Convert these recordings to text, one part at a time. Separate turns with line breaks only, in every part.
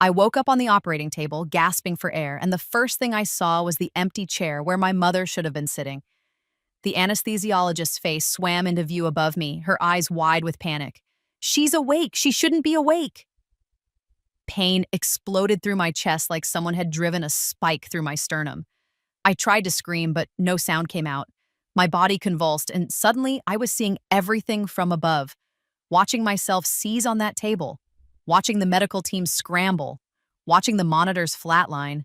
I woke up on the operating table, gasping for air, and the first thing I saw was the empty chair where my mother should have been sitting. The anesthesiologist's face swam into view above me, her eyes wide with panic. "She's awake! She shouldn't be awake!" Pain exploded through my chest like someone had driven a spike through my sternum. I tried to scream, but no sound came out. My body convulsed, and suddenly I was seeing everything from above, watching myself seize on that table, watching the medical team scramble, watching the monitors flatline.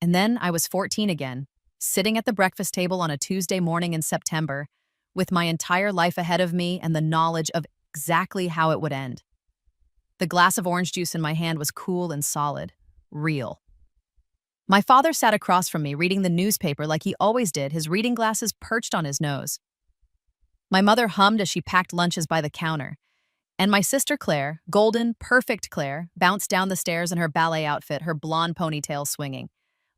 And then I was 14 again, sitting at the breakfast table on a Tuesday morning in September, with my entire life ahead of me and the knowledge of exactly how it would end. The glass of orange juice in my hand was cool and solid, real. My father sat across from me reading the newspaper like he always did, his reading glasses perched on his nose. My mother hummed as she packed lunches by the counter, and my sister Claire, golden, perfect Claire, bounced down the stairs in her ballet outfit, her blonde ponytail swinging.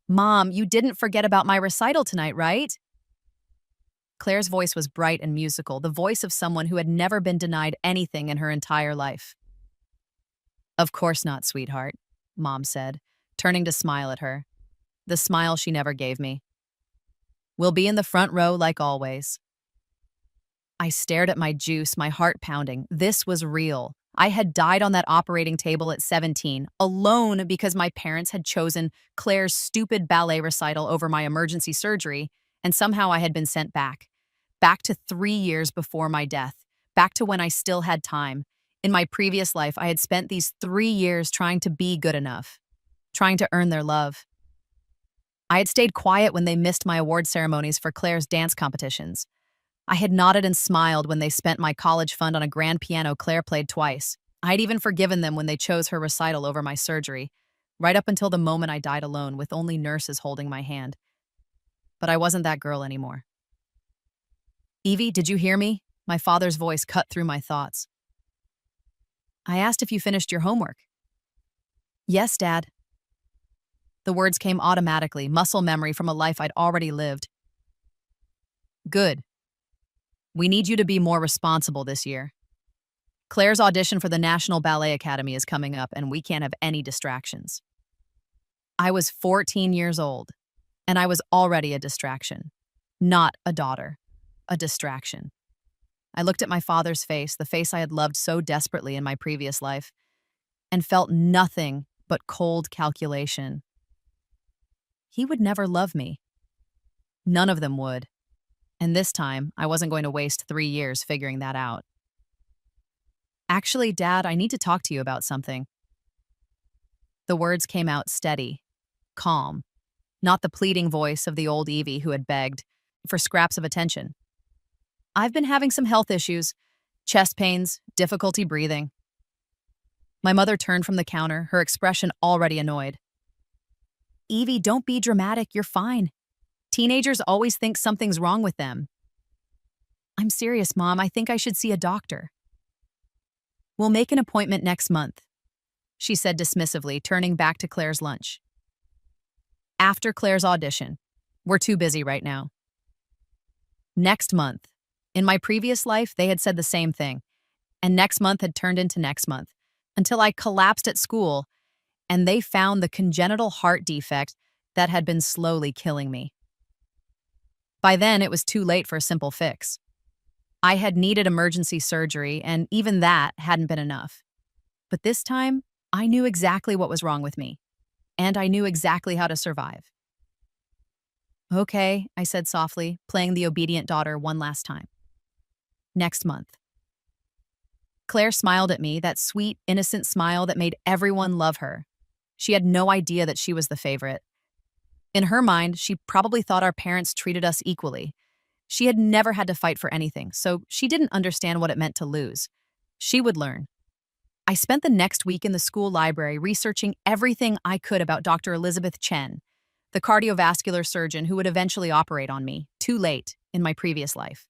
"Mom, you didn't forget about my recital tonight, right?" Claire's voice was bright and musical, the voice of someone who had never been denied anything in her entire life. "Of course not, sweetheart," Mom said, turning to smile at her. The smile she never gave me. "We'll be in the front row like always." I stared at my juice, my heart pounding. This was real. I had died on that operating table at 17, alone because my parents had chosen Claire's stupid ballet recital over my emergency surgery, and somehow I had been sent back. Back to 3 years before my death. Back to when I still had time. In my previous life, I had spent these 3 years trying to be good enough, trying to earn their love. I had stayed quiet when they missed my award ceremonies for Claire's dance competitions. I had nodded and smiled when they spent my college fund on a grand piano Claire played twice. I had even forgiven them when they chose her recital over my surgery, right up until the moment I died alone with only nurses holding my hand. But I wasn't that girl anymore. "Evie, did you hear me?" My father's voice cut through my thoughts. "I asked if you finished your homework." "Yes, Dad." The words came automatically, muscle memory from a life I'd already lived. "Good. We need you to be more responsible this year. Claire's audition for the National Ballet Academy is coming up, and we can't have any distractions." I was 14 years old, and I was already a distraction. Not a daughter, a distraction. I looked at my father's face, the face I had loved so desperately in my previous life, and felt nothing but cold calculation. He would never love me. None of them would. And this time, I wasn't going to waste 3 years figuring that out. "Actually, Dad, I need to talk to you about something." The words came out steady, calm, not the pleading voice of the old Evie who had begged for scraps of attention. "I've been having some health issues, chest pains, difficulty breathing." My mother turned from the counter, her expression already annoyed. "Evie, don't be dramatic, you're fine. Teenagers always think something's wrong with them." "I'm serious, Mom. I think I should see a doctor." "We'll make an appointment next month," she said dismissively, turning back to Claire's lunch. "After Claire's audition. We're too busy right now." Next month. In my previous life, they had said the same thing, and next month had turned into next month, until I collapsed at school, and they found the congenital heart defect that had been slowly killing me. By then, it was too late for a simple fix. I had needed emergency surgery, and even that hadn't been enough. But this time, I knew exactly what was wrong with me, and I knew exactly how to survive. "Okay," I said softly, playing the obedient daughter one last time. "Next month." Claire smiled at me, that sweet, innocent smile that made everyone love her. She had no idea that she was the favorite. In her mind, she probably thought our parents treated us equally. She had never had to fight for anything, so she didn't understand what it meant to lose. She would learn. I spent the next week in the school library researching everything I could about Dr. Elizabeth Chen, the cardiovascular surgeon who would eventually operate on me, too late, in my previous life.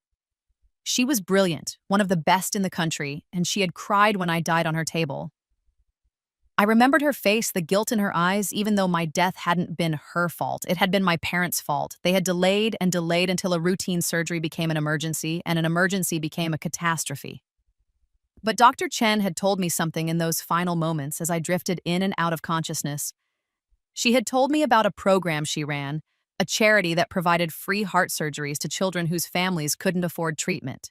She was brilliant, one of the best in the country, and she had cried when I died on her table. I remembered her face, the guilt in her eyes, even though my death hadn't been her fault. It had been my parents' fault. They had delayed and delayed until a routine surgery became an emergency, and an emergency became a catastrophe. But Dr. Chen had told me something in those final moments as I drifted in and out of consciousness. She had told me about a program she ran, a charity that provided free heart surgeries to children whose families couldn't afford treatment.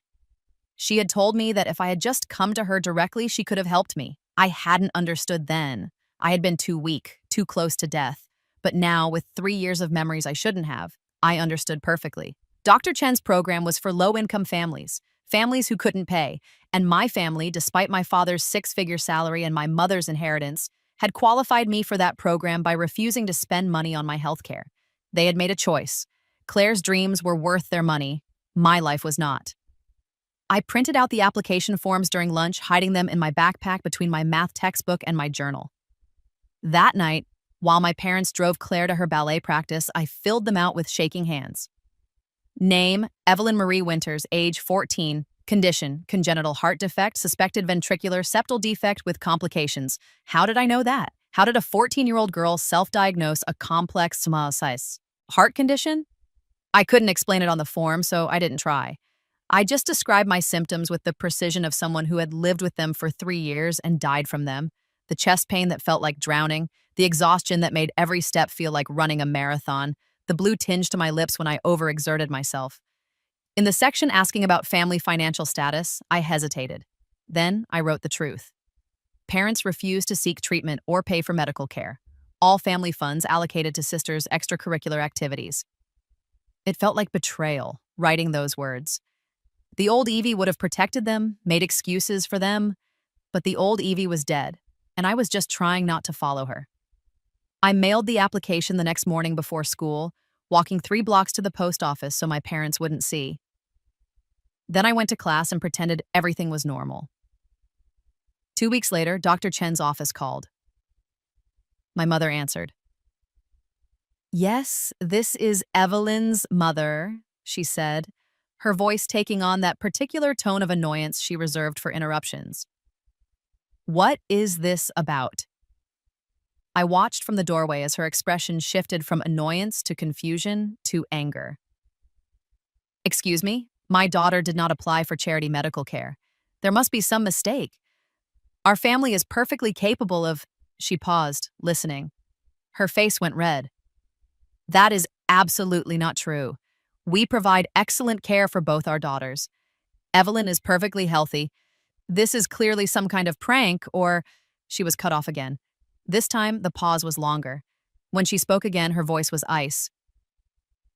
She had told me that if I had just come to her directly, she could have helped me. I hadn't understood then. I had been too weak, too close to death. But now, with 3 years of memories I shouldn't have, I understood perfectly. Dr. Chen's program was for low-income families, families who couldn't pay, and my family, despite my father's six-figure salary and my mother's inheritance, had qualified me for that program by refusing to spend money on my health care. They had made a choice. Claire's dreams were worth their money. My life was not. I printed out the application forms during lunch, hiding them in my backpack between my math textbook and my journal. That night, while my parents drove Claire to her ballet practice, I filled them out with shaking hands. Name, Evelyn Marie Winters, age 14. Condition, congenital heart defect, suspected ventricular septal defect with complications. How did I know that? How did a 14-year-old girl self-diagnose a complex heart condition? I couldn't explain it on the form, so I didn't try. I just described my symptoms with the precision of someone who had lived with them for 3 years and died from them. The chest pain that felt like drowning, the exhaustion that made every step feel like running a marathon, the blue tinge to my lips when I overexerted myself. In the section asking about family financial status, I hesitated. Then I wrote the truth. Parents refused to seek treatment or pay for medical care. All family funds allocated to sisters' extracurricular activities. It felt like betrayal, writing those words. The old Evie would have protected them, made excuses for them, but the old Evie was dead, and I was just trying not to follow her. I mailed the application the next morning before school, walking 3 blocks to the post office so my parents wouldn't see. Then I went to class and pretended everything was normal. 2 weeks later, Dr. Chen's office called. My mother answered. "Yes, this is Evelyn's mother," she said, her voice taking on that particular tone of annoyance she reserved for interruptions. "What is this about?" I watched from the doorway as her expression shifted from annoyance to confusion to anger. "Excuse me, my daughter did not apply for charity medical care. There must be some mistake. Our family is perfectly capable of—" She paused, listening. Her face went red. "That is absolutely not true. We provide excellent care for both our daughters. Evelyn is perfectly healthy. This is clearly some kind of prank, or—" She was cut off again. This time, the pause was longer. When she spoke again, her voice was ice.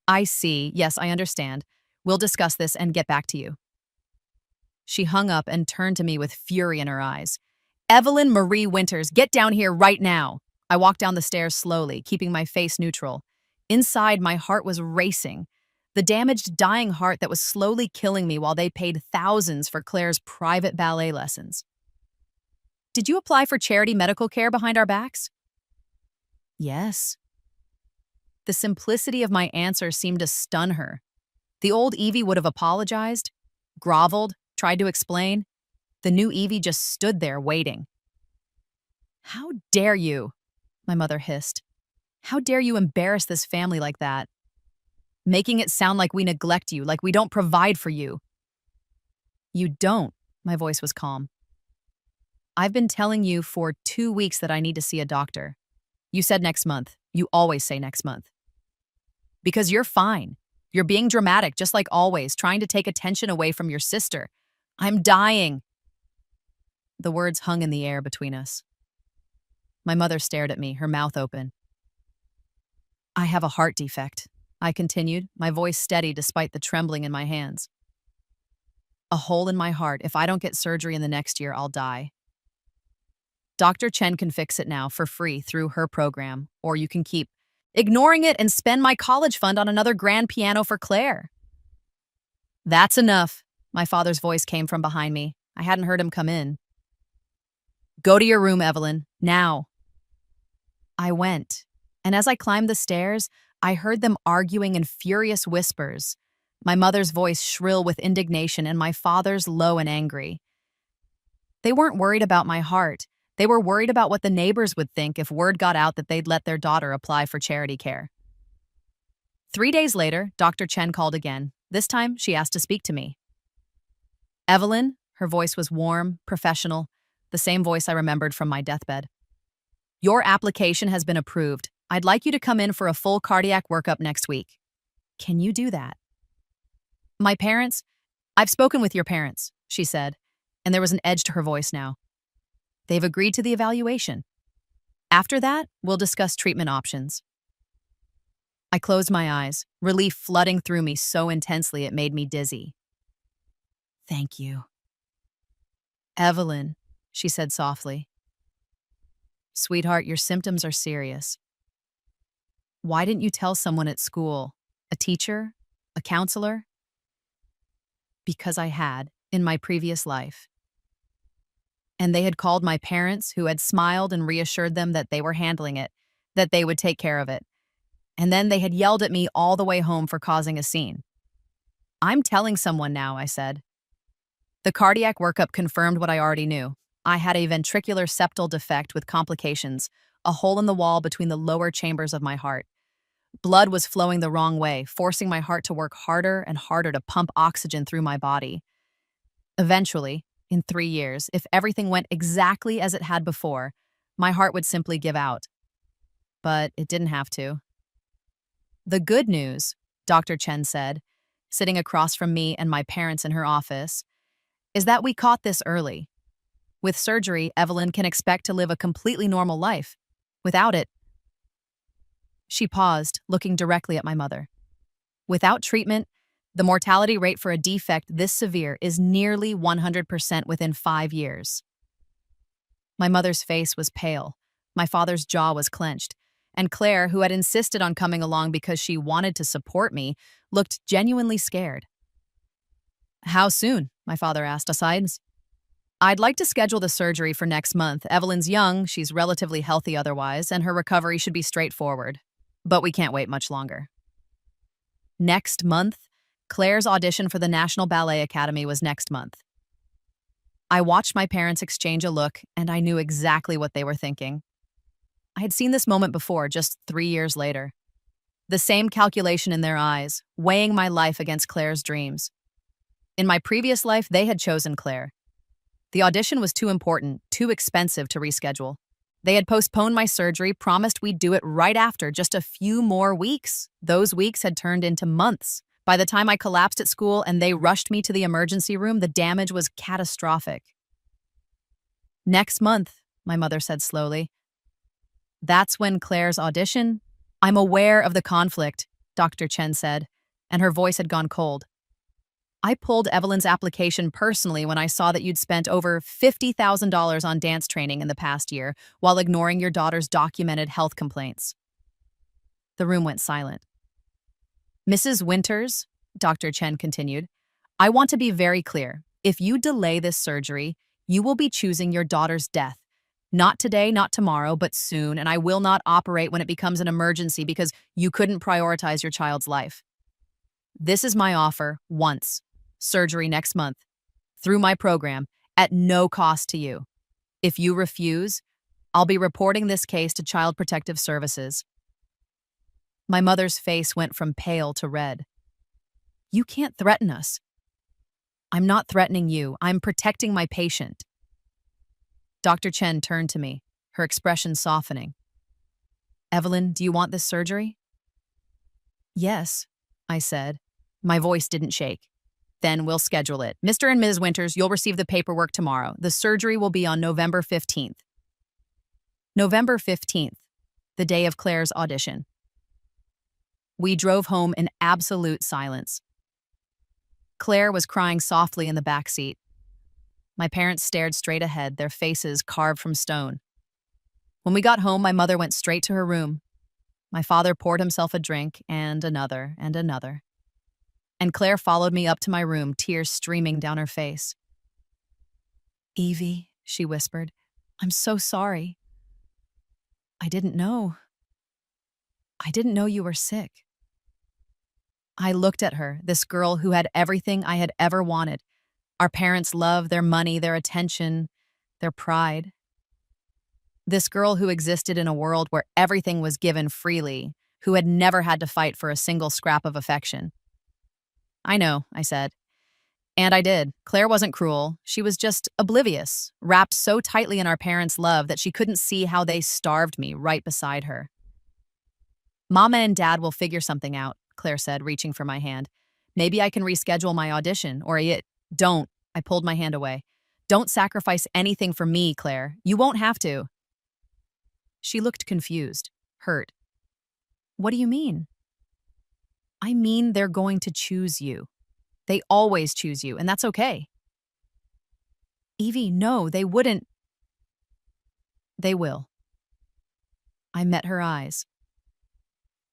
"I see. Yes, I understand. We'll discuss this and get back to you." She hung up and turned to me with fury in her eyes. "Evelyn Marie Winters, get down here right now." I walked down the stairs slowly, keeping my face neutral. Inside, my heart was racing. The damaged, dying heart that was slowly killing me while they paid thousands for Claire's private ballet lessons. "Did you apply for charity medical care behind our backs?" "Yes." The simplicity of my answer seemed to stun her. The old Evie would have apologized, groveled, tried to explain. The new Evie just stood there waiting. "How dare you?" my mother hissed. "How dare you embarrass this family like that? Making it sound like we neglect you, like we don't provide for you." "You don't," my voice was calm. "I've been telling you for 2 weeks that I need to see a doctor. You said next month. You always say next month. Because you're fine. You're being dramatic, just like always, trying to take attention away from your sister. I'm dying." The words hung in the air between us. My mother stared at me, her mouth open. "I have a heart defect," I continued, my voice steady despite the trembling in my hands. "A hole in my heart. If I don't get surgery in the next year, I'll die. Dr. Chen can fix it now for free through her program, or you can keep ignoring it and spend my college fund on another grand piano for Claire." "That's enough," my father's voice came from behind me. I hadn't heard him come in. "Go to your room, Evelyn, now." I went, and as I climbed the stairs, I heard them arguing in furious whispers, my mother's voice shrill with indignation and my father's low and angry. They weren't worried about my heart. They were worried about what the neighbors would think if word got out that they'd let their daughter apply for charity care. 3 days later, Dr. Chen called again. This time, she asked to speak to me. "Evelyn, Her voice was warm, professional, the same voice I remembered from my deathbed. Your application has been approved. I'd like you to come in for a full cardiac workup next week. Can you do that? My parents? I've spoken with your parents, she said, and there was an edge to her voice now. They've agreed to the evaluation. After that, we'll discuss treatment options. I closed my eyes, relief flooding through me so intensely it made me dizzy. Thank you. Evelyn, she said softly. Sweetheart, your symptoms are serious. Why didn't you tell someone at school? A teacher? A counselor? Because I had, in my previous life. And they had called my parents, who had smiled and reassured them that they were handling it, that they would take care of it. And then they had yelled at me all the way home for causing a scene. I'm telling someone now, I said. The cardiac workup confirmed what I already knew. I had a ventricular septal defect with complications, a hole in the wall between the lower chambers of my heart. Blood was flowing the wrong way, forcing my heart to work harder and harder to pump oxygen through my body. Eventually, in 3 years, if everything went exactly as it had before, my heart would simply give out. But it didn't have to. The good news, Dr. Chen said, sitting across from me and my parents in her office, is that we caught this early. With surgery, Evelyn can expect to live a completely normal life. Without it, she paused, looking directly at my mother. Without treatment, the mortality rate for a defect this severe is nearly 100% within 5 years. My mother's face was pale. My father's jaw was clenched. And Claire, who had insisted on coming along because she wanted to support me, looked genuinely scared. How soon? My father asked, aside. I'd like to schedule the surgery for next month. Evelyn's young, she's relatively healthy otherwise, and her recovery should be straightforward. But we can't wait much longer. Next month? Claire's audition for the National Ballet Academy was next month. I watched my parents exchange a look, and I knew exactly what they were thinking. I had seen this moment before, just 3 years later. The same calculation in their eyes, weighing my life against Claire's dreams. In my previous life, they had chosen Claire. The audition was too important, too expensive to reschedule. They had postponed my surgery, promised we'd do it right after, just a few more weeks. Those weeks had turned into months. By the time I collapsed at school and they rushed me to the emergency room, the damage was catastrophic. Next month, my mother said slowly. That's when Claire's audition? I'm aware of the conflict, Dr. Chen said, and her voice had gone cold. I pulled Evelyn's application personally when I saw that you'd spent over $50,000 on dance training in the past year while ignoring your daughter's documented health complaints. The room went silent. Mrs. Winters, Dr. Chen continued, I want to be very clear. If you delay this surgery, you will be choosing your daughter's death. Not today, not tomorrow, but soon, and I will not operate when it becomes an emergency because you couldn't prioritize your child's life. This is my offer, once. Surgery next month. Through my program, at no cost to you. If you refuse, I'll be reporting this case to Child Protective Services. My mother's face went from pale to red. You can't threaten us. I'm not threatening you. I'm protecting my patient. Dr. Chen turned to me, her expression softening. Evelyn, do you want this surgery? Yes, I said. My voice didn't shake. Then we'll schedule it. Mr. and Ms. Winters, you'll receive the paperwork tomorrow. The surgery will be on November 15th. November 15th, the day of Claire's audition. We drove home in absolute silence. Claire was crying softly in the back seat. My parents stared straight ahead, their faces carved from stone. When we got home, my mother went straight to her room. My father poured himself a drink, and another, and another. And Claire followed me up to my room, tears streaming down her face. Evie, she whispered, I'm so sorry. I didn't know. I didn't know you were sick. I looked at her, this girl who had everything I had ever wanted. Our parents' love, their money, their attention, their pride. This girl who existed in a world where everything was given freely, who had never had to fight for a single scrap of affection. I know, I said. And I did. Claire wasn't cruel. She was just oblivious, wrapped so tightly in our parents' love that she couldn't see how they starved me right beside her. Mama and Dad will figure something out, Claire said, reaching for my hand. Maybe I can reschedule my audition, or don't. I pulled my hand away. Don't sacrifice anything for me, Claire. You won't have to. She looked confused, hurt. What do you mean? I mean they're going to choose you. They always choose you, and that's okay. Evie, no, they wouldn't. They will. I met her eyes.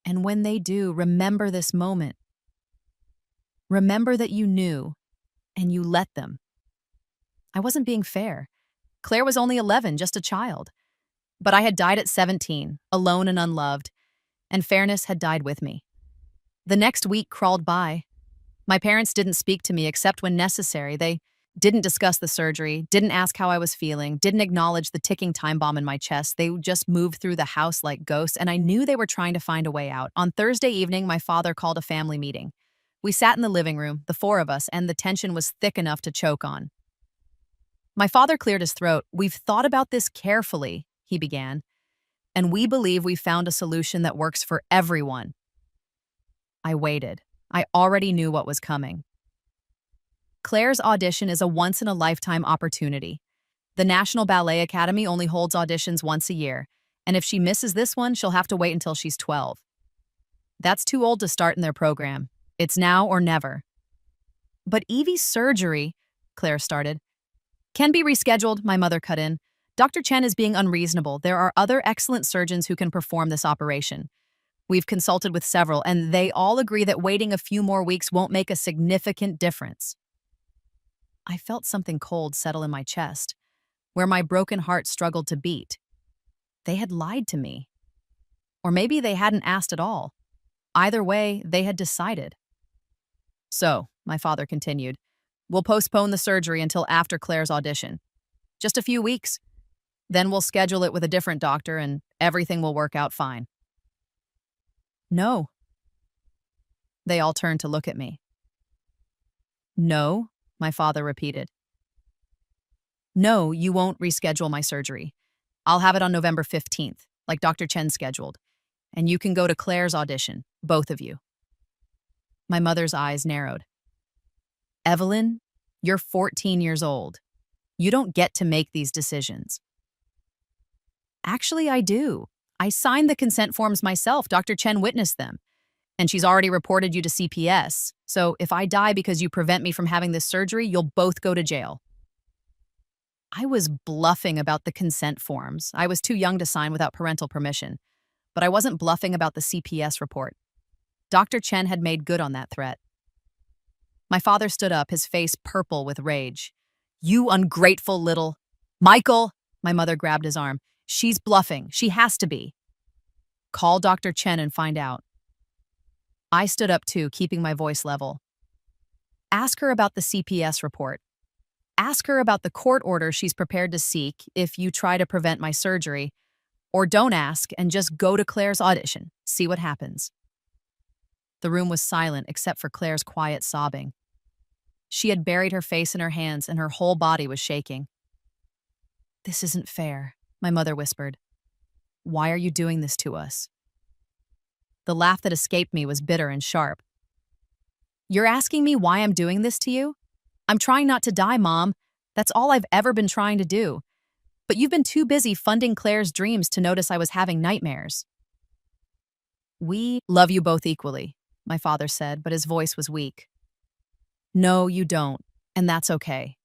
And when they do, remember this moment. Remember that you knew, and you let them. I wasn't being fair. Claire was only 11, just a child. But I had died at 17, alone and unloved, and fairness had died with me. The next week crawled by. My parents didn't speak to me except when necessary. They didn't discuss the surgery, didn't ask how I was feeling, didn't acknowledge the ticking time bomb in my chest. They just moved through the house like ghosts, and I knew they were trying to find a way out. On Thursday evening, my father called a family meeting. We sat in the living room, the four of us, and the tension was thick enough to choke on. My father cleared his throat. We've thought about this carefully, he began, and we believe we found a solution that works for everyone. I waited. I already knew what was coming. Claire's audition is a once-in-a-lifetime opportunity. The National Ballet Academy only holds auditions once a year, and if she misses this one, she'll have to wait until she's 12. That's too old to start in their program. It's now or never. But Evie's surgery, Claire started, can be rescheduled, my mother cut in. Dr. Chen is being unreasonable. There are other excellent surgeons who can perform this operation. We've consulted with several, and they all agree that waiting a few more weeks won't make a significant difference. I felt something cold settle in my chest, where my broken heart struggled to beat. They had lied to me. Or maybe they hadn't asked at all. Either way, they had decided. So, my father continued, we'll postpone the surgery until after Claire's audition. Just a few weeks. Then we'll schedule it with a different doctor and everything will work out fine. No. They all turned to look at me. No, my father repeated. No, you won't reschedule my surgery. I'll have it on November 15th, like Dr. Chen scheduled. And you can go to Claire's audition, both of you. My mother's eyes narrowed. Evelyn, you're 14 years old. You don't get to make these decisions. Actually, I do. I signed the consent forms myself. Dr. Chen witnessed them. And she's already reported you to CPS. So if I die because you prevent me from having this surgery, you'll both go to jail. I was bluffing about the consent forms. I was too young to sign without parental permission. But I wasn't bluffing about the CPS report. Dr. Chen had made good on that threat. My father stood up, his face purple with rage. You ungrateful little... Michael! My mother grabbed his arm. She's bluffing. She has to be. Call Dr. Chen and find out. I stood up too, keeping my voice level. Ask her about the CPS report. Ask her about the court order she's prepared to seek if you try to prevent my surgery. Or don't ask and just go to Claire's audition. See what happens. The room was silent except for Claire's quiet sobbing. She had buried her face in her hands and her whole body was shaking. This isn't fair, my mother whispered. Why are you doing this to us? The laugh that escaped me was bitter and sharp. You're asking me why I'm doing this to you? I'm trying not to die, Mom. That's all I've ever been trying to do. But you've been too busy funding Claire's dreams to notice I was having nightmares. We love you both equally, my father said, but his voice was weak. No, you don't, and that's okay.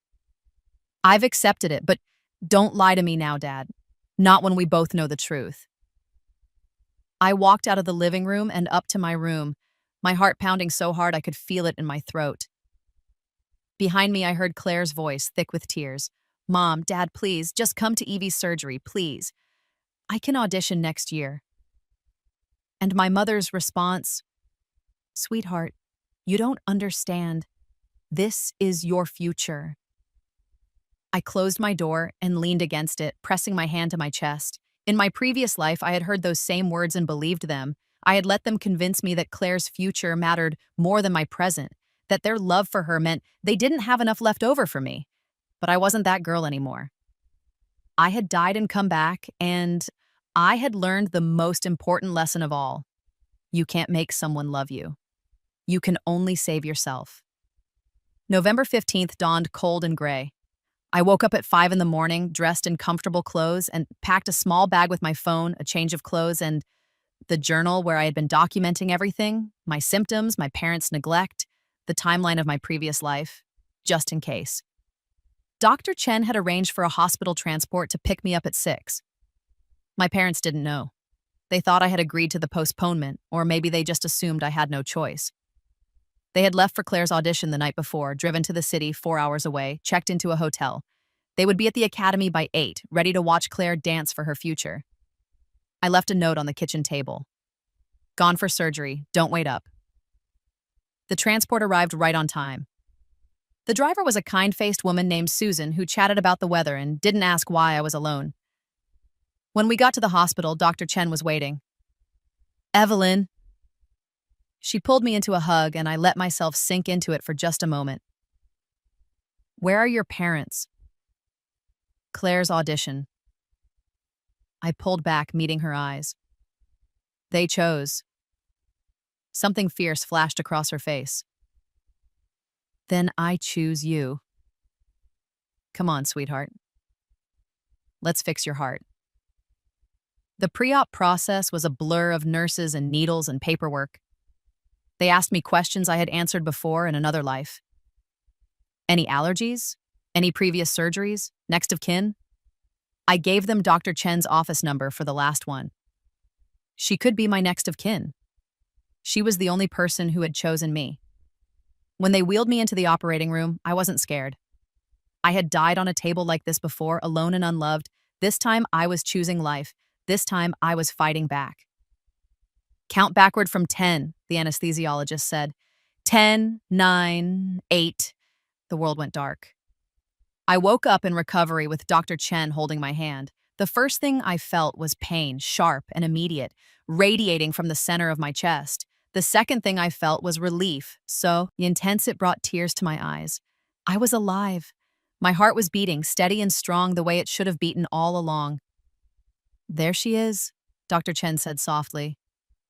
I've accepted it, but don't lie to me now, Dad. Not when we both know the truth. I walked out of the living room and up to my room, my heart pounding so hard I could feel it in my throat. Behind me, I heard Claire's voice, thick with tears. Mom, Dad, please, just come to Evie's surgery, please. I can audition next year. And my mother's response, Sweetheart, you don't understand. This is your future. I closed my door and leaned against it, pressing my hand to my chest. In my previous life, I had heard those same words and believed them. I had let them convince me that Claire's future mattered more than my present, that their love for her meant they didn't have enough left over for me. But I wasn't that girl anymore. I had died and come back, and I had learned the most important lesson of all. You can't make someone love you. You can only save yourself. November 15th dawned cold and gray. I woke up at 5 in the morning, dressed in comfortable clothes, and packed a small bag with my phone, a change of clothes, and the journal where I had been documenting everything, my symptoms, my parents' neglect, the timeline of my previous life, just in case. Dr. Chen had arranged for a hospital transport to pick me up at 6. My parents didn't know. They thought I had agreed to the postponement, or maybe they just assumed I had no choice. They had left for Claire's audition the night before, driven to the city 4 hours away, checked into a hotel. They would be at the academy by 8, ready to watch Claire dance for her future. I left a note on the kitchen table. Gone for surgery, don't wait up. The transport arrived right on time. The driver was a kind-faced woman named Susan who chatted about the weather and didn't ask why I was alone. When we got to the hospital, Dr. Chen was waiting. "Evelyn." She pulled me into a hug, and I let myself sink into it for just a moment. "Where are your parents?" "Claire's audition." I pulled back, meeting her eyes. "They chose." Something fierce flashed across her face. "Then I choose you." "Come on, sweetheart. Let's fix your heart." The pre-op process was a blur of nurses and needles and paperwork. They asked me questions I had answered before in another life. Any allergies? Any previous surgeries? Next of kin? I gave them Dr. Chen's office number for the last one. She could be my next of kin. She was the only person who had chosen me. When they wheeled me into the operating room, I wasn't scared. I had died on a table like this before, alone and unloved. This time, I was choosing life. This time, I was fighting back. "Count backward from 10, the anesthesiologist said. 10, 9, 8. The world went dark. I woke up in recovery with Dr. Chen holding my hand. The first thing I felt was pain, sharp and immediate, radiating from the center of my chest. The second thing I felt was relief, so intense it brought tears to my eyes. I was alive. My heart was beating, steady and strong the way it should have beaten all along. "There she is," Dr. Chen said softly.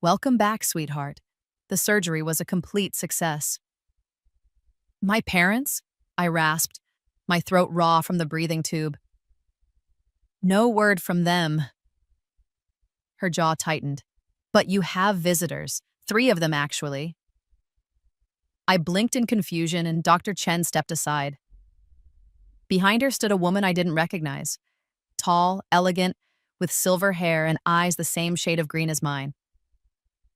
"Welcome back, sweetheart." The surgery was a complete success. "My parents?" I rasped, my throat raw from the breathing tube. "No word from them." Her jaw tightened. "But you have visitors. 3 of them, actually." I blinked in confusion, and Dr. Chen stepped aside. Behind her stood a woman I didn't recognize. Tall, elegant, with silver hair and eyes the same shade of green as mine.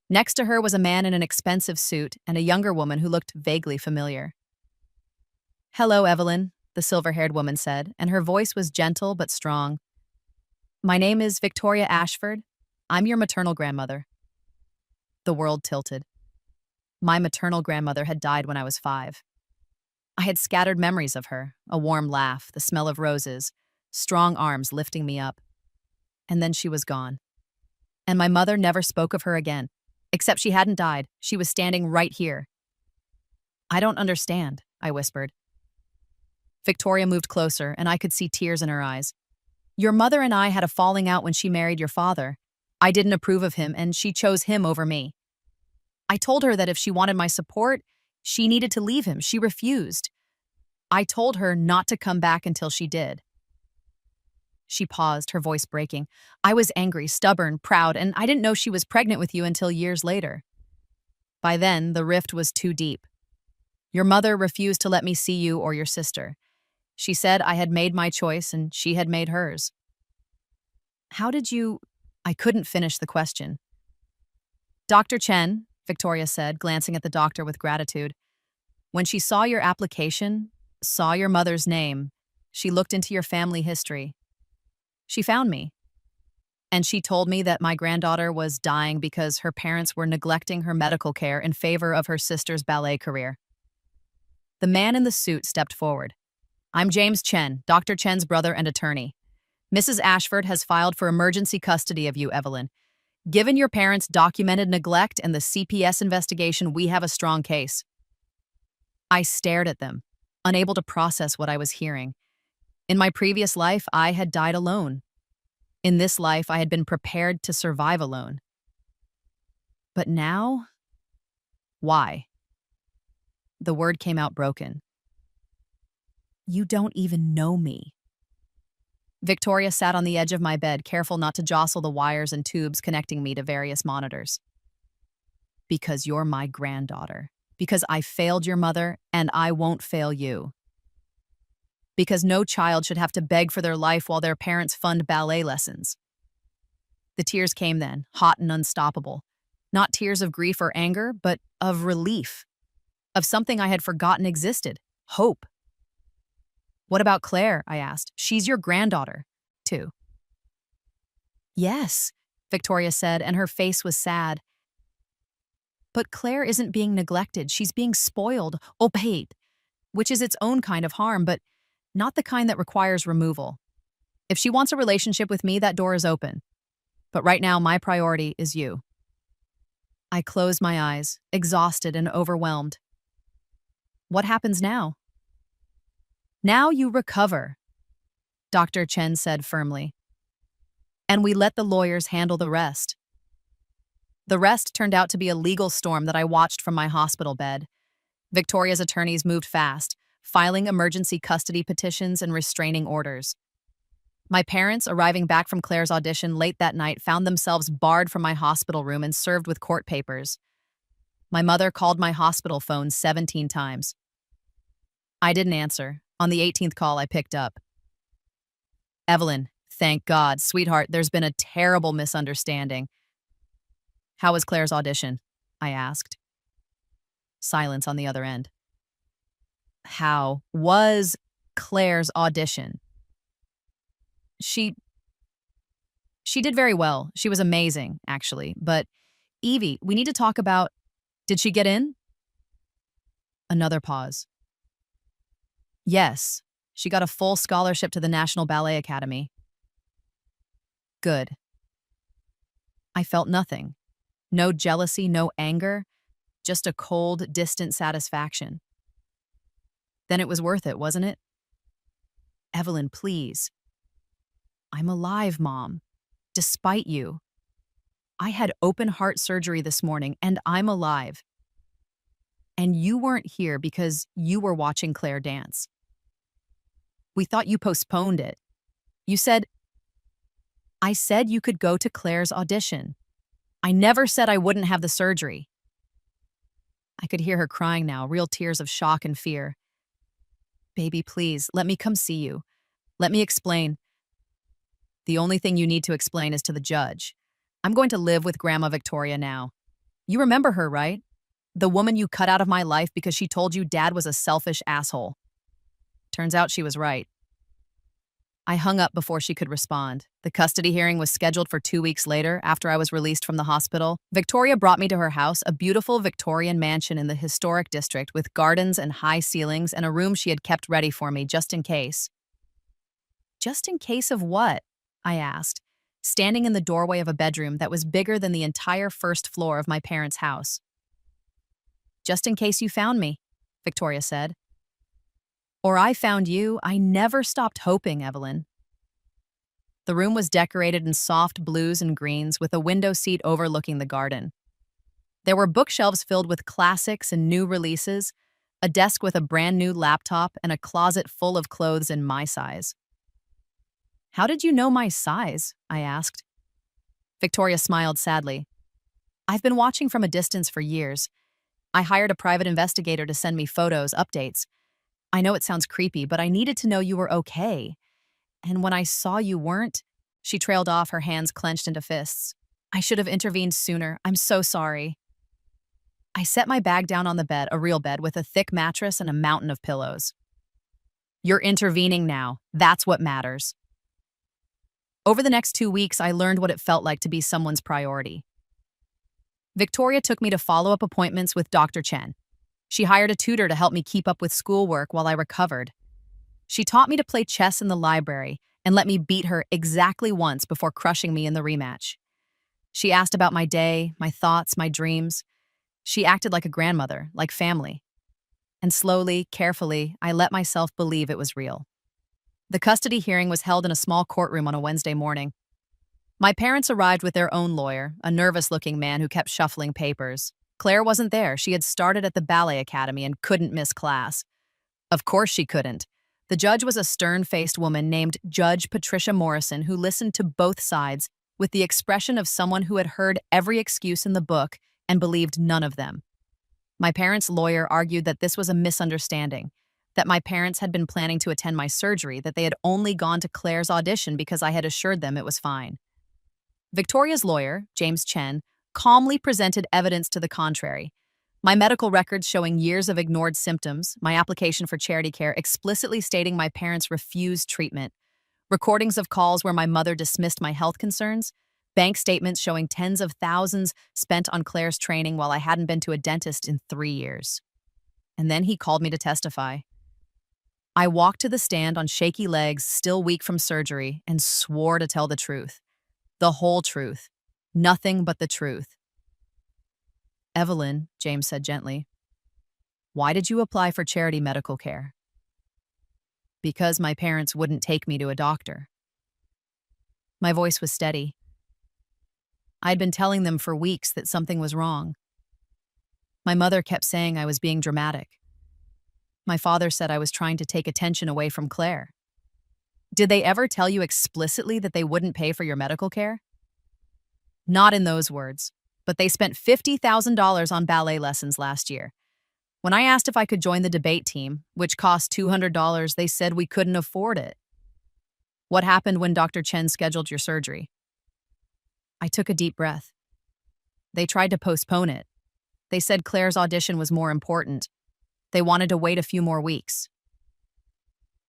Next to her was a man in an expensive suit and a younger woman who looked vaguely familiar. "Hello, Evelyn," the silver-haired woman said, and her voice was gentle but strong. "My name is Victoria Ashford. I'm your maternal grandmother." The world tilted. My maternal grandmother had died when I was 5. I had scattered memories of her, a warm laugh, the smell of roses, strong arms lifting me up. And then she was gone. And my mother never spoke of her again, except she hadn't died. She was standing right here. "I don't understand," I whispered. Victoria moved closer, and I could see tears in her eyes. "Your mother and I had a falling out when she married your father. I didn't approve of him, and she chose him over me. I told her that if she wanted my support, she needed to leave him. She refused. I told her not to come back until she did." She paused, her voice breaking. "I was angry, stubborn, proud, and I didn't know she was pregnant with you until years later. By then, the rift was too deep. Your mother refused to let me see you or your sister. She said I had made my choice and she had made hers." "How did you—" I couldn't finish the question. "Dr. Chen," Victoria said, glancing at the doctor with gratitude. "When she saw your application, saw your mother's name, she looked into your family history. She found me. And she told me that my granddaughter was dying because her parents were neglecting her medical care in favor of her sister's ballet career." The man in the suit stepped forward. "I'm James Chen, Dr. Chen's brother and attorney. Mrs. Ashford has filed for emergency custody of you, Evelyn. Given your parents' documented neglect and the CPS investigation, we have a strong case." I stared at them, unable to process what I was hearing. In my previous life, I had died alone. In this life, I had been prepared to survive alone. But now, why? The word came out broken. You don't even know me. Victoria sat on the edge of my bed, careful not to jostle the wires and tubes connecting me to various monitors. Because you're my granddaughter. Because I failed your mother, and I won't fail you. Because no child should have to beg for their life while their parents fund ballet lessons. The tears came then, hot and unstoppable. Not tears of grief or anger, but of relief. Of something I had forgotten existed. Hope. What about Claire? I asked. She's your granddaughter, too. Yes, Victoria said, and her face was sad. But Claire isn't being neglected. She's being spoiled, obeyed, which is its own kind of harm, but not the kind that requires removal. If she wants a relationship with me, that door is open. But right now, my priority is you. I closed my eyes, exhausted and overwhelmed. What happens now? Now you recover, Dr. Chen said firmly. And we let the lawyers handle the rest. The rest turned out to be a legal storm that I watched from my hospital bed. Victoria's attorneys moved fast, filing emergency custody petitions and restraining orders. My parents, arriving back from Claire's audition late that night, found themselves barred from my hospital room and served with court papers. My mother called my hospital phone 17 times. I didn't answer. On the 18th call, I picked up. Evelyn, thank God, sweetheart, there's been a terrible misunderstanding. How was Claire's audition? I asked. Silence on the other end. How was Claire's audition? She did very well. She was amazing, actually. But, Evie, we need to talk about, did she get in? Another pause. Yes, she got a full scholarship to the National Ballet Academy. Good. I felt nothing. No jealousy, no anger, just a cold, distant satisfaction. Then it was worth it, wasn't it? Evelyn, please. I'm alive, Mom. Despite you. I had open heart surgery this morning, and I'm alive. And you weren't here because you were watching Claire dance. We thought you postponed it. I said you could go to Claire's audition. I never said I wouldn't have the surgery. I could hear her crying now, real tears of shock and fear. Baby, please, let me come see you. Let me explain. The only thing you need to explain is to the judge. I'm going to live with Grandma Victoria now. You remember her, right? The woman you cut out of my life because she told you Dad was a selfish asshole. Turns out she was right. I hung up before she could respond. The custody hearing was scheduled for 2 weeks later, after I was released from the hospital. Victoria brought me to her house, a beautiful Victorian mansion in the historic district with gardens and high ceilings and a room she had kept ready for me just in case. Just in case of what? I asked, standing in the doorway of a bedroom that was bigger than the entire first floor of my parents' house. Just in case you found me, Victoria said. Or I found you. I never stopped hoping, Evelyn. The room was decorated in soft blues and greens with a window seat overlooking the garden. There were bookshelves filled with classics and new releases, a desk with a brand new laptop, and a closet full of clothes in my size. How did you know my size? I asked. Victoria smiled sadly. I've been watching from a distance for years. I hired a private investigator to send me photos, updates. I know it sounds creepy, but I needed to know you were okay. And when I saw you weren't, she trailed off, her hands clenched into fists. I should have intervened sooner. I'm so sorry. I set my bag down on the bed, a real bed, with a thick mattress and a mountain of pillows. You're intervening now. That's what matters. Over the next 2 weeks, I learned what it felt like to be someone's priority. Victoria took me to follow-up appointments with Dr. Chen. She hired a tutor to help me keep up with schoolwork while I recovered. She taught me to play chess in the library and let me beat her exactly once before crushing me in the rematch. She asked about my day, my thoughts, my dreams. She acted like a grandmother, like family. And slowly, carefully, I let myself believe it was real. The custody hearing was held in a small courtroom on a Wednesday morning. My parents arrived with their own lawyer, a nervous-looking man who kept shuffling papers. Claire wasn't there. She had started at the ballet academy and couldn't miss class. Of course she couldn't. The judge was a stern-faced woman named Judge Patricia Morrison who listened to both sides with the expression of someone who had heard every excuse in the book and believed none of them. My parents' lawyer argued that this was a misunderstanding, that my parents had been planning to attend my surgery, that they had only gone to Claire's audition because I had assured them it was fine. Victoria's lawyer, James Chen, calmly presented evidence to the contrary. My medical records showing years of ignored symptoms, my application for charity care explicitly stating my parents refused treatment, recordings of calls where my mother dismissed my health concerns, bank statements showing tens of thousands spent on Claire's training while I hadn't been to a dentist in 3 years. And then he called me to testify. I walked to the stand on shaky legs, still weak from surgery, and swore to tell the truth. The whole truth. Nothing but the truth. "Evelyn," James said gently, "why did you apply for charity medical care?" "Because my parents wouldn't take me to a doctor." My voice was steady. I'd been telling them for weeks that something was wrong. My mother kept saying I was being dramatic. My father said I was trying to take attention away from Claire. "Did they ever tell you explicitly that they wouldn't pay for your medical care?" "Not in those words, but they spent $50,000 on ballet lessons last year. When I asked if I could join the debate team, which cost $200, they said we couldn't afford it." "What happened when Dr. Chen scheduled your surgery?" I took a deep breath. "They tried to postpone it. They said Claire's audition was more important. They wanted to wait a few more weeks."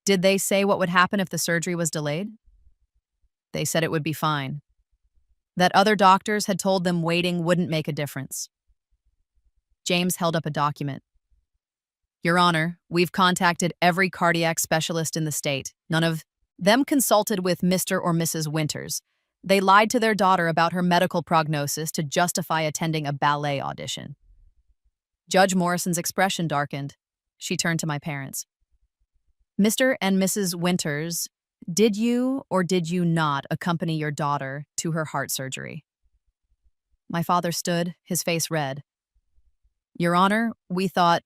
"Did they say what would happen if the surgery was delayed?" "They said it would be fine. That other doctors had told them waiting wouldn't make a difference." James held up a document. "Your Honor, we've contacted every cardiac specialist in the state. None of them consulted with Mr. or Mrs. Winters. They lied to their daughter about her medical prognosis to justify attending a ballet audition." Judge Morrison's expression darkened. She turned to my parents. "Mr. and Mrs. Winters, did you or did you not accompany your daughter to her heart surgery?" My father stood, his face red. "Your Honor, we thought,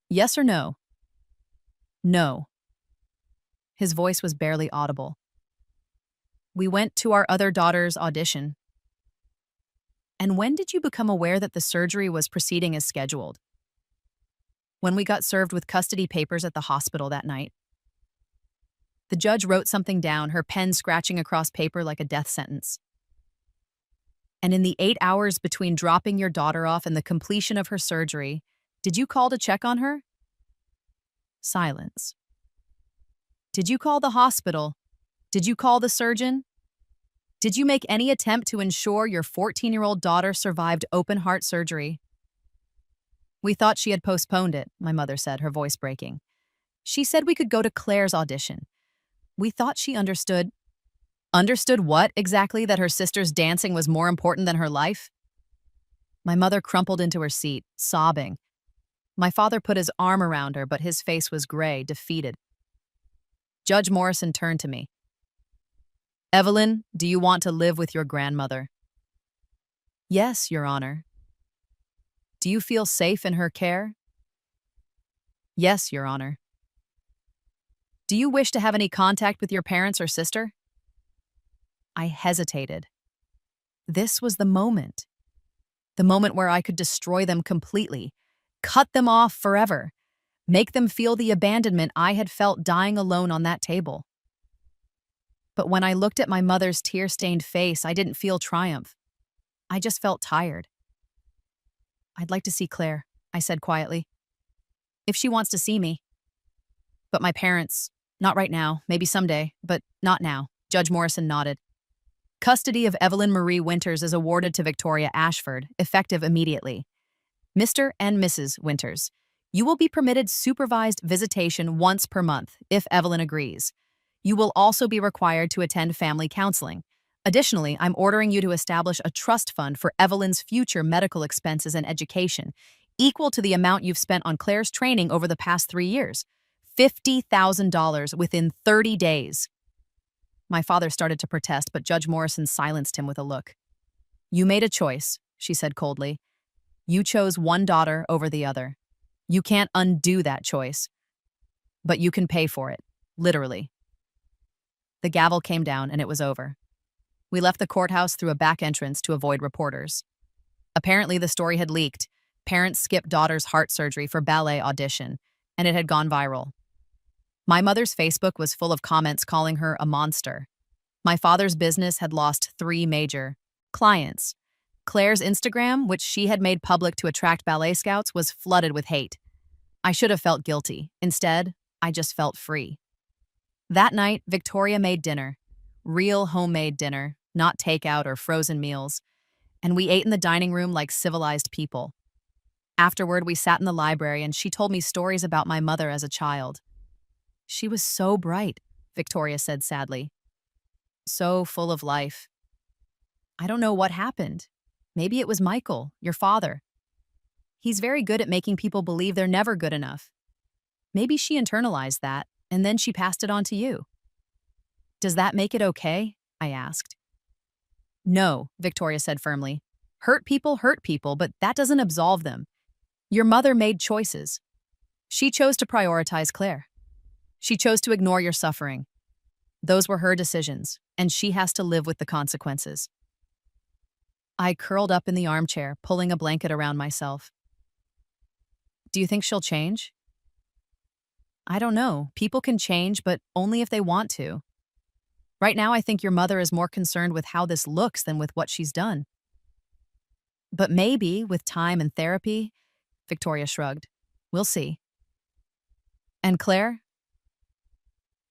yes or no?" "No." His voice was barely audible. "We went to our other daughter's audition." "And when did you become aware that the surgery was proceeding as scheduled?" "When we got served with custody papers at the hospital that night." The judge wrote something down, her pen scratching across paper like a death sentence. "And in the 8 hours between dropping your daughter off and the completion of her surgery, did you call to check on her?" Silence. "Did you call the hospital? Did you call the surgeon? Did you make any attempt to ensure your 14-year-old daughter survived open-heart surgery?" "We thought she had postponed it," my mother said, her voice breaking. "She said we could go to Claire's audition. We thought she understood." "Understood what, exactly? That her sister's dancing was more important than her life?" My mother crumpled into her seat, sobbing. My father put his arm around her, but his face was gray, defeated. Judge Morrison turned to me. "Evelyn, do you want to live with your grandmother?" "Yes, Your Honor." "Do you feel safe in her care?" "Yes, Your Honor." "Do you wish to have any contact with your parents or sister?" I hesitated. This was the moment. The moment where I could destroy them completely, cut them off forever, make them feel the abandonment I had felt dying alone on that table. But when I looked at my mother's tear-stained face, I didn't feel triumph. I just felt tired. "I'd like to see Claire," I said quietly. "If she wants to see me." "But my parents, not right now, maybe someday, but not now." Judge Morrison nodded. "Custody of Evelyn Marie Winters is awarded to Victoria Ashford, effective immediately. Mr. and Mrs. Winters, you will be permitted supervised visitation once per month, if Evelyn agrees. You will also be required to attend family counseling. Additionally, I'm ordering you to establish a trust fund for Evelyn's future medical expenses and education. equal to the amount you've spent on Claire's training over the past 3 years. $50,000 within 30 days. My father started to protest, but Judge Morrison silenced him with a look. You made a choice, she said coldly. You chose one daughter over the other. You can't undo that choice. But you can pay for it, literally. The gavel came down and it was over. We left the courthouse through a back entrance to avoid reporters. Apparently, the story had leaked. Parents skipped daughter's heart surgery for ballet audition, and it had gone viral. My mother's Facebook was full of comments calling her a monster. My father's business had lost 3 major clients. Claire's Instagram, which she had made public to attract ballet scouts, was flooded with hate. I should have felt guilty. Instead, I just felt free. That night, Victoria made dinner. Real homemade dinner, not takeout or frozen meals. And we ate in the dining room like civilized people. Afterward, we sat in the library and she told me stories about my mother as a child. She was so bright, Victoria said sadly. So full of life. I don't know what happened. Maybe it was Michael, your father. He's very good at making people believe they're never good enough. Maybe she internalized that, and then she passed it on to you. Does that make it okay? I asked. No, Victoria said firmly. Hurt people, but that doesn't absolve them. Your mother made choices. She chose to prioritize Claire. She chose to ignore your suffering. Those were her decisions, and she has to live with the consequences. I curled up in the armchair, pulling a blanket around myself. Do you think she'll change? I don't know. People can change, but only if they want to. Right now, I think your mother is more concerned with how this looks than with what she's done. But maybe, with time and therapy, Victoria shrugged. We'll see. And Claire?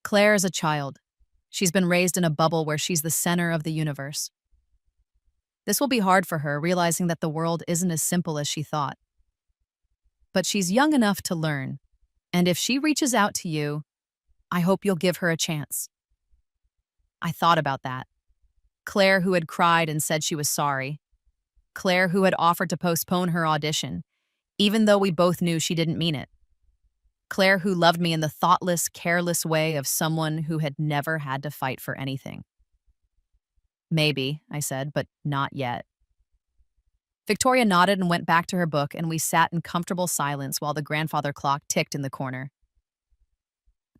Claire is a child. She's been raised in a bubble where she's the center of the universe. This will be hard for her, realizing that the world isn't as simple as she thought. But she's young enough to learn, and if she reaches out to you, I hope you'll give her a chance. I thought about that. Claire, who had cried and said she was sorry. Claire, who had offered to postpone her audition, even though we both knew she didn't mean it. Claire, who loved me in the thoughtless, careless way of someone who had never had to fight for anything. Maybe, I said, but not yet. Victoria nodded and went back to her book, and we sat in comfortable silence while the grandfather clock ticked in the corner.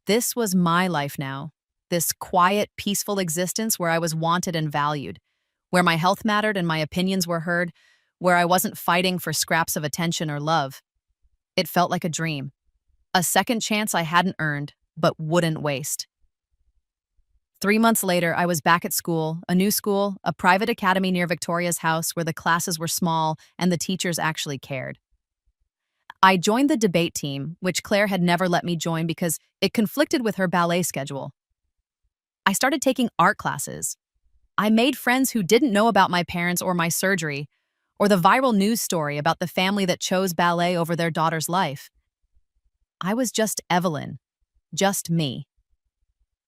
This was my life now, this quiet, peaceful existence where I was wanted and valued, where my health mattered and my opinions were heard, where I wasn't fighting for scraps of attention or love. It felt like a dream, a second chance I hadn't earned, but wouldn't waste. 3 months later, I was back at school, a private academy near Victoria's house where the classes were small and the teachers actually cared. I joined the debate team, which Claire had never let me join because it conflicted with her ballet schedule. I started taking art classes. I made friends who didn't know about my parents or my surgery, or the viral news story about the family that chose ballet over their daughter's life. I was just Evelyn, just me.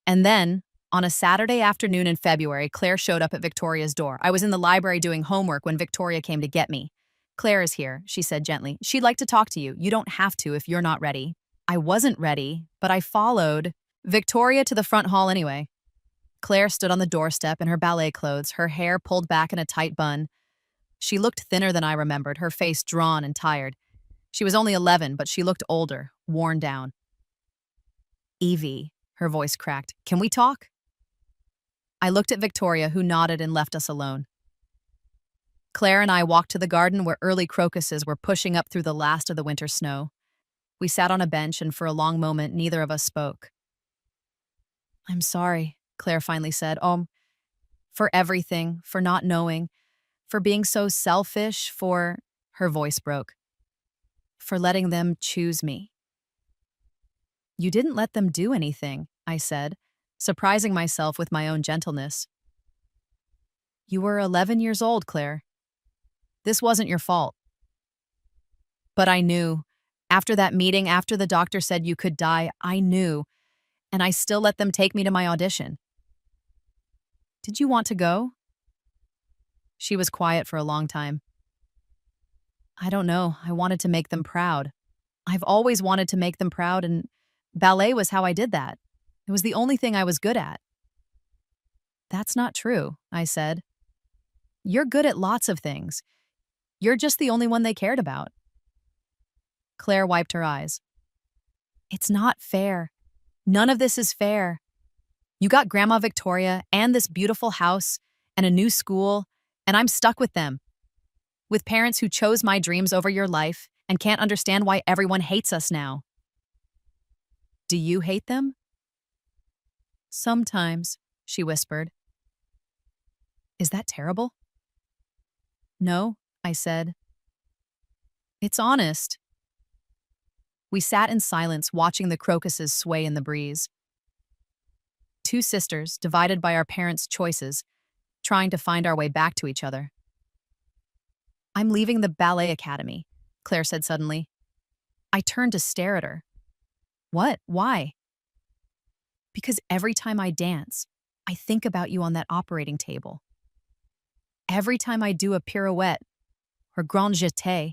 And then, on a Saturday afternoon in February, Claire showed up at Victoria's door. I was in the library doing homework when Victoria came to get me. Claire is here, she said gently. She'd like to talk to you. You don't have to if you're not ready. I wasn't ready, but I followed Victoria to the front hall anyway. Claire stood on the doorstep in her ballet clothes, her hair pulled back in a tight bun. She looked thinner than I remembered, her face drawn and tired. She was only 11, but she looked older, worn down. Evie, her voice cracked. Can we talk? I looked at Victoria, who nodded and left us alone. Claire and I walked to the garden where early crocuses were pushing up through the last of the winter snow. We sat on a bench, and for a long moment, neither of us spoke. I'm sorry, Claire finally said. For everything, for not knowing, for being so selfish, her voice broke. For letting them choose me. You didn't let them do anything, I said, surprising myself with my own gentleness. You were 11 years old, Claire. This wasn't your fault. But I knew. After that meeting, after the doctor said you could die, I knew. And I still let them take me to my audition. Did you want to go? She was quiet for a long time. I don't know. I wanted to make them proud. I've always wanted to make them proud, and ballet was how I did that. It was the only thing I was good at. That's not true, I said. You're good at lots of things. You're just the only one they cared about. Claire wiped her eyes. It's not fair. None of this is fair. You got Grandma Victoria and this beautiful house and a new school, and I'm stuck with them. With parents who chose my dreams over your life and can't understand why everyone hates us now. Do you hate them? Sometimes, she whispered. Is that terrible? No, I said. It's honest. We sat in silence watching the crocuses sway in the breeze. Two sisters, divided by our parents' choices, trying to find our way back to each other. I'm leaving the ballet academy, Claire said suddenly. I turned to stare at her. What? Why? Because every time I dance, I think about you on that operating table. Every time I do a pirouette or grand jeté,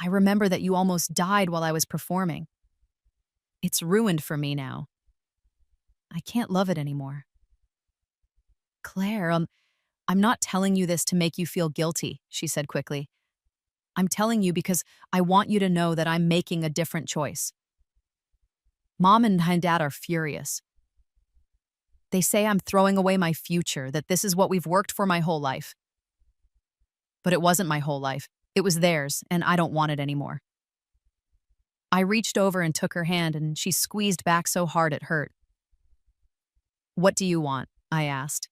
I remember that you almost died while I was performing. It's ruined for me now. I can't love it anymore. Claire, I'm not telling you this to make you feel guilty, she said quickly. I'm telling you because I want you to know that I'm making a different choice. Mom and Dad are furious. They say I'm throwing away my future, that this is what we've worked for my whole life. But it wasn't my whole life. It was theirs, and I don't want it anymore. I reached over and took her hand, and she squeezed back so hard it hurt. What do you want? I asked.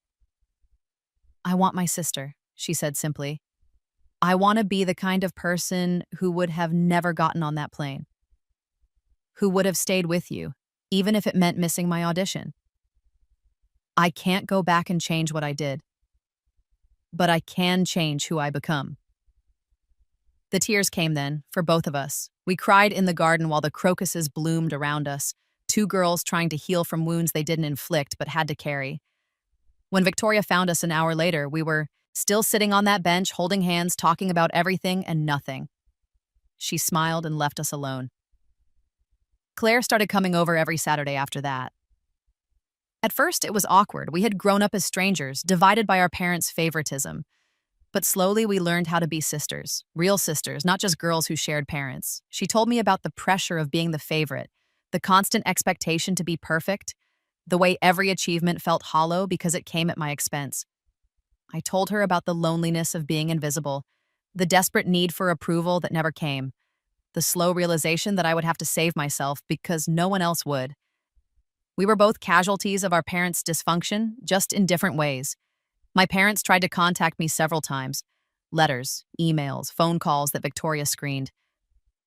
I want my sister, she said simply. I want to be the kind of person who would have never gotten on that plane. Who would have stayed with you, even if it meant missing my audition. I can't go back and change what I did. But I can change who I become. The tears came then, for both of us. We cried in the garden while the crocuses bloomed around us, two girls trying to heal from wounds they didn't inflict but had to carry. When Victoria found us an hour later, we were still sitting on that bench, holding hands, talking about everything and nothing. She smiled and left us alone. Claire started coming over every Saturday after that. At first, it was awkward. We had grown up as strangers, divided by our parents' favoritism. But slowly we learned how to be sisters, real sisters, not just girls who shared parents. She told me about the pressure of being the favorite, the constant expectation to be perfect, the way every achievement felt hollow because it came at my expense. I told her about the loneliness of being invisible, the desperate need for approval that never came, the slow realization that I would have to save myself because no one else would. We were both casualties of our parents' dysfunction, just in different ways. My parents tried to contact me several times. Letters, emails, phone calls that Victoria screened.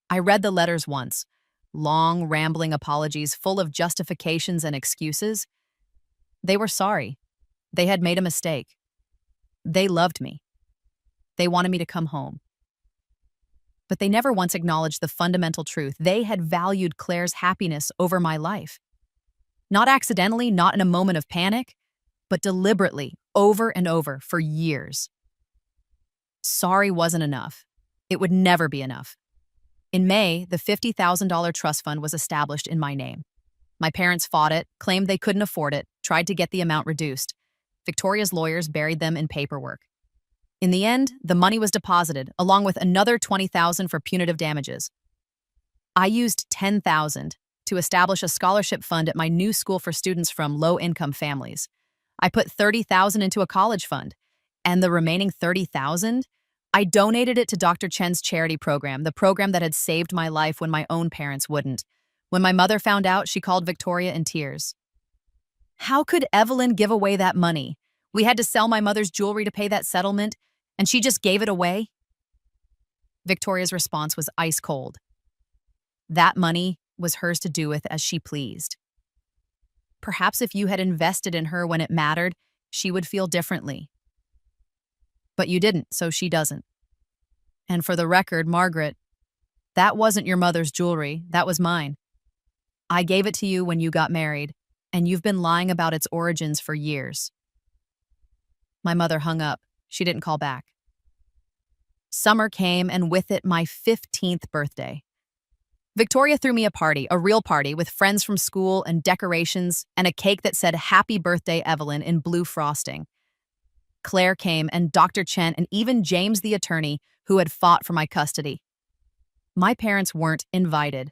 I read the letters once. Long, rambling apologies full of justifications and excuses. They were sorry. They had made a mistake. They loved me. They wanted me to come home. But they never once acknowledged the fundamental truth. They had valued Claire's happiness over my life. Not accidentally, not in a moment of panic, but deliberately, over and over, for years. Sorry wasn't enough. It would never be enough. In May, the $50,000 trust fund was established in my name. My parents fought it, claimed they couldn't afford it, tried to get the amount reduced. Victoria's lawyers buried them in paperwork. In the end, the money was deposited, along with another $20,000 for punitive damages. I used $10,000 to establish a scholarship fund at my new school for students from low-income families. I put $30,000 into a college fund, and the remaining $30,000, I donated it to Dr. Chen's charity program, the program that had saved my life when my own parents wouldn't. When my mother found out, she called Victoria in tears. How could Evelyn give away that money? We had to sell my mother's jewelry to pay that settlement, and she just gave it away? Victoria's response was ice cold. That money was hers to do with as she pleased. Perhaps if you had invested in her when it mattered, she would feel differently. But you didn't, so she doesn't. And for the record, Margaret, that wasn't your mother's jewelry, that was mine. I gave it to you when you got married, and you've been lying about its origins for years. My mother hung up. She didn't call back. Summer came, and with it, my 15th birthday. Victoria threw me a party, a real party, with friends from school and decorations and a cake that said Happy Birthday, Evelyn, in blue frosting. Claire came, and Dr. Chen, and even James the attorney, who had fought for my custody. My parents weren't invited.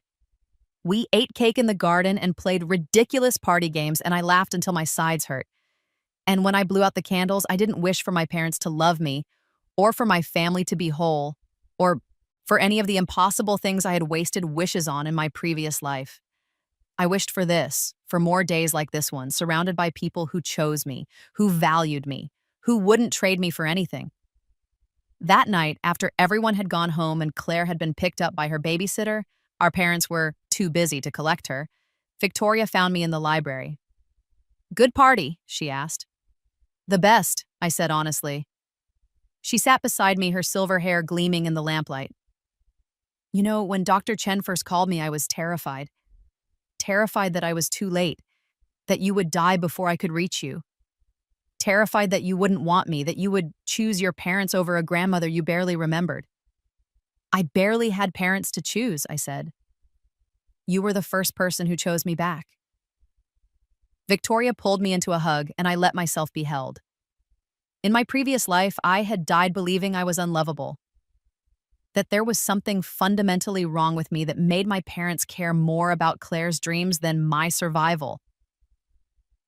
We ate cake in the garden and played ridiculous party games, and I laughed until my sides hurt. And when I blew out the candles, I didn't wish for my parents to love me, or for my family to be whole, or for any of the impossible things I had wasted wishes on in my previous life. I wished for this, for more days like this one, surrounded by people who chose me, who valued me, who wouldn't trade me for anything. That night, after everyone had gone home and Claire had been picked up by her babysitter, our parents were too busy to collect her, Victoria found me in the library. "Good party?" she asked. "The best," I said honestly. She sat beside me, her silver hair gleaming in the lamplight. "You know, when Dr. Chen first called me, I was terrified. Terrified that I was too late, that you would die before I could reach you. Terrified that you wouldn't want me, that you would choose your parents over a grandmother you barely remembered." "I barely had parents to choose," I said. "You were the first person who chose me back." Victoria pulled me into a hug, and I let myself be held. In my previous life, I had died believing I was unlovable, that there was something fundamentally wrong with me that made my parents care more about Claire's dreams than my survival.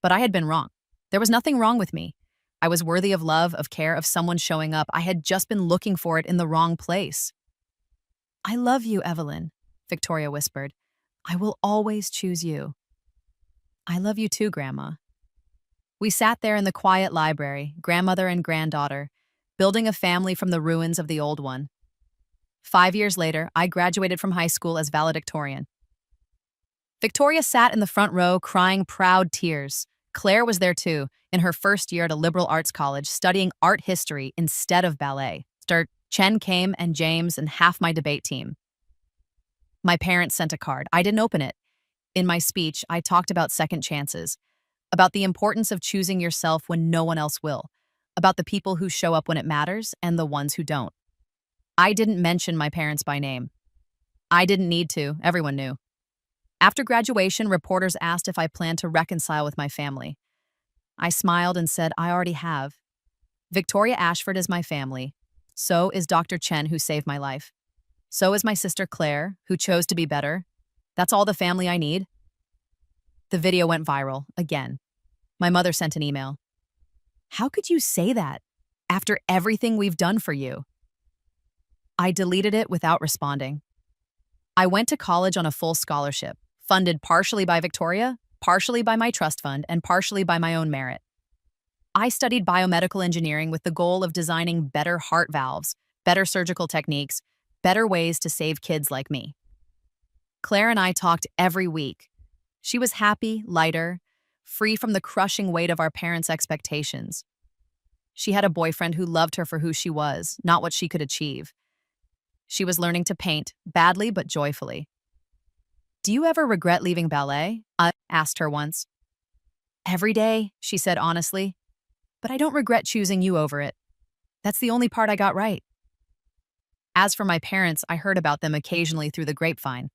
But I had been wrong. There was nothing wrong with me. I was worthy of love, of care, of someone showing up. I had just been looking for it in the wrong place. "I love you, Evelyn," Victoria whispered. "I will always choose you." "I love you too, Grandma." We sat there in the quiet library, grandmother and granddaughter, building a family from the ruins of the old one. 5 years later, I graduated from high school as valedictorian. Victoria sat in the front row, crying proud tears. Claire was there too, in her first year at a liberal arts college, studying art history instead of ballet. Chen came, and James, and half my debate team. My parents sent a card. I didn't open it. In my speech, I talked about second chances, about the importance of choosing yourself when no one else will, about the people who show up when it matters and the ones who don't. I didn't mention my parents by name. I didn't need to. Everyone knew. After graduation, reporters asked if I planned to reconcile with my family. I smiled and said, I already have. Victoria Ashford is my family. So is Dr. Chen, who saved my life. So is my sister Claire, who chose to be better. That's all the family I need. The video went viral, again. My mother sent an email. "How could you say that, after everything we've done for you?" I deleted it without responding. I went to college on a full scholarship, funded partially by Victoria, partially by my trust fund, and partially by my own merit. I studied biomedical engineering with the goal of designing better heart valves, better surgical techniques, better ways to save kids like me. Claire and I talked every week. She was happy, lighter, free from the crushing weight of our parents' expectations. She had a boyfriend who loved her for who she was, not what she could achieve. She was learning to paint, badly but joyfully. "Do you ever regret leaving ballet?" I asked her once. "Every day," she said honestly. "But I don't regret choosing you over it. That's the only part I got right." As for my parents, I heard about them occasionally through the grapevine.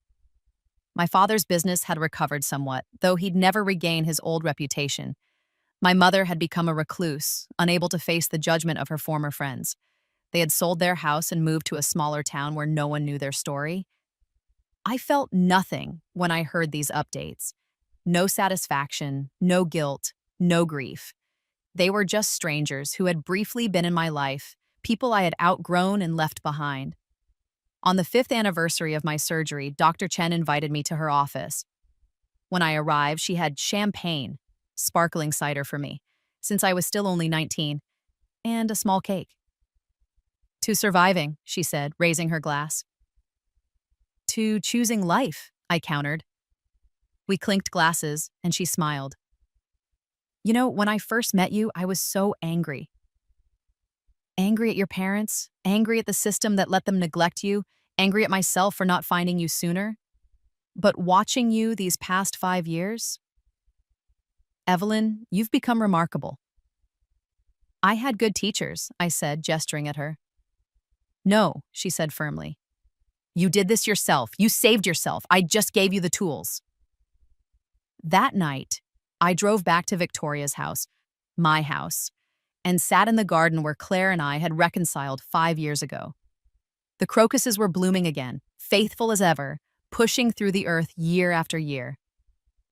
My father's business had recovered somewhat, though he'd never regain his old reputation. My mother had become a recluse, unable to face the judgment of her former friends. They had sold their house and moved to a smaller town where no one knew their story. I felt nothing when I heard these updates. No satisfaction, no guilt, no grief. They were just strangers who had briefly been in my life, people I had outgrown and left behind. On the 5th anniversary of my surgery, Dr. Chen invited me to her office. When I arrived, she had champagne, sparkling cider for me, since I was still only 19, and a small cake. "To surviving," she said, raising her glass. "To choosing life," I countered. We clinked glasses, and she smiled. "You know, when I first met you, I was so angry. Angry at your parents, angry at the system that let them neglect you, angry at myself for not finding you sooner. But watching you these past 5 years, Evelyn, you've become remarkable." "I had good teachers," I said, gesturing at her. No, she said firmly. You did this yourself. You saved yourself. I just gave you the tools. That night, I drove back to Victoria's house, my house, and sat in the garden where Claire and I had reconciled 5 years ago. The crocuses were blooming again, faithful as ever, pushing through the earth year after year.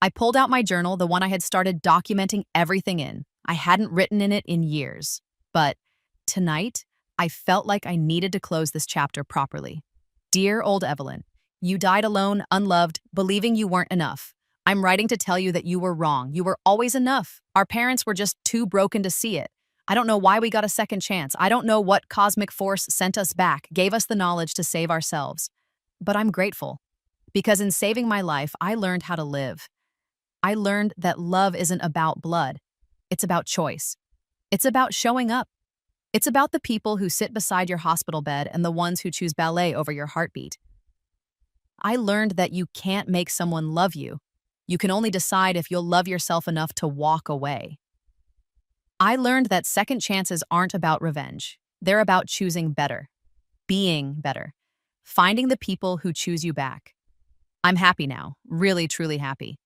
I pulled out my journal, the one I had started documenting everything in. I hadn't written in it in years. But tonight, I felt like I needed to close this chapter properly. Dear old Evelyn, you died alone, unloved, believing you weren't enough. I'm writing to tell you that you were wrong. You were always enough. Our parents were just too broken to see it. I don't know why we got a second chance. I don't know what cosmic force sent us back, gave us the knowledge to save ourselves. But I'm grateful. Because in saving my life, I learned how to live. I learned that love isn't about blood. It's about choice. It's about showing up. It's about the people who sit beside your hospital bed and the ones who choose ballet over your heartbeat. I learned that you can't make someone love you. You can only decide if you'll love yourself enough to walk away. I learned that second chances aren't about revenge. They're about choosing better, being better, finding the people who choose you back. I'm happy now, really, truly happy.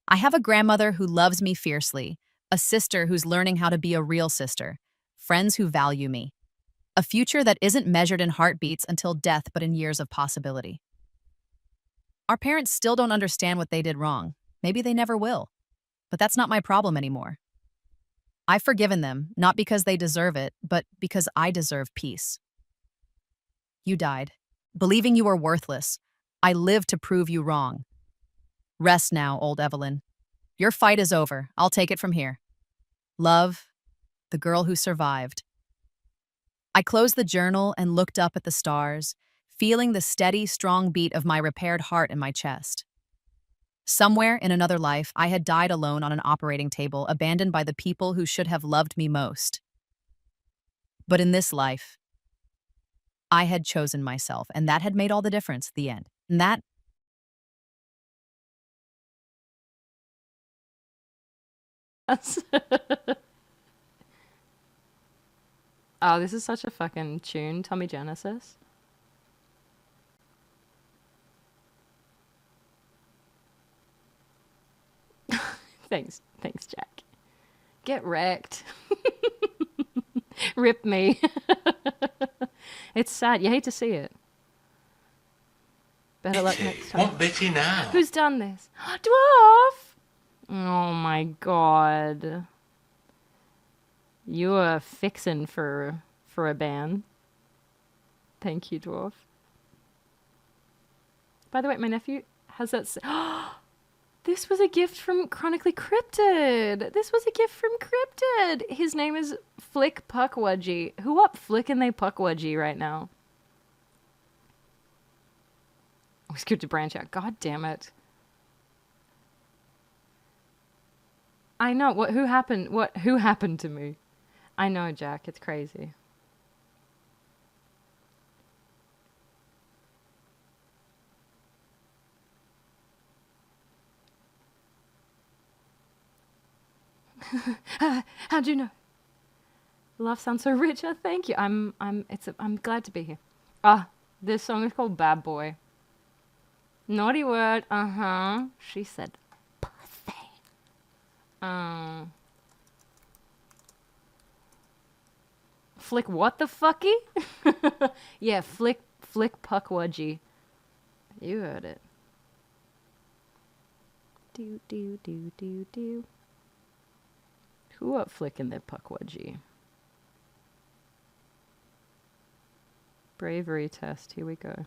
I have a grandmother who loves me fiercely, a sister who's learning how to be a real sister, friends who value me, a future that isn't measured in heartbeats until death but in years of possibility. Our parents still don't understand what they did wrong. Maybe they never will. But that's not my problem anymore. I've forgiven them, not because they deserve it, but because I deserve peace. You died, believing you were worthless. I lived to prove you wrong. Rest now, old Evelyn. Your fight is over. I'll take it from here. Love, the girl who survived. I closed the journal and looked up at the stars, feeling the steady, strong beat of my repaired heart in my chest. Somewhere in another life, I had died alone on an operating table, abandoned by the people who should have loved me most. But in this life, I had chosen myself, and that had made all the difference, the end. And that
Oh, this is such a fucking tune, Tommy Genesis. Thanks, Jack. Get wrecked. Rip me. It's sad. You hate to see it. Better luck next time.
What bitty now?
Who's done this? Dwarf! Oh my god. You are fixin' for a band. Thank you, Dwarf. By the way, my nephew has that... This was a gift from Chronically Cryptid. This was a gift from Cryptid. His name is Flick Puckwudgie. Who up flickin' they Puckwudgie right now? Oh, it's good to branch out. God damn it. I know. Who happened to me? I know, Jack. It's crazy. How'd you know? Love sounds so rich. Oh, thank you. I'm glad to be here. This song is called Bad Boy. Naughty word. Uh-huh. She said pussy. Flick what the fucky? Yeah, flick Puckwudgie. You heard it. Do. Who up flicking their Puckwudgie? Bravery test. Here we go.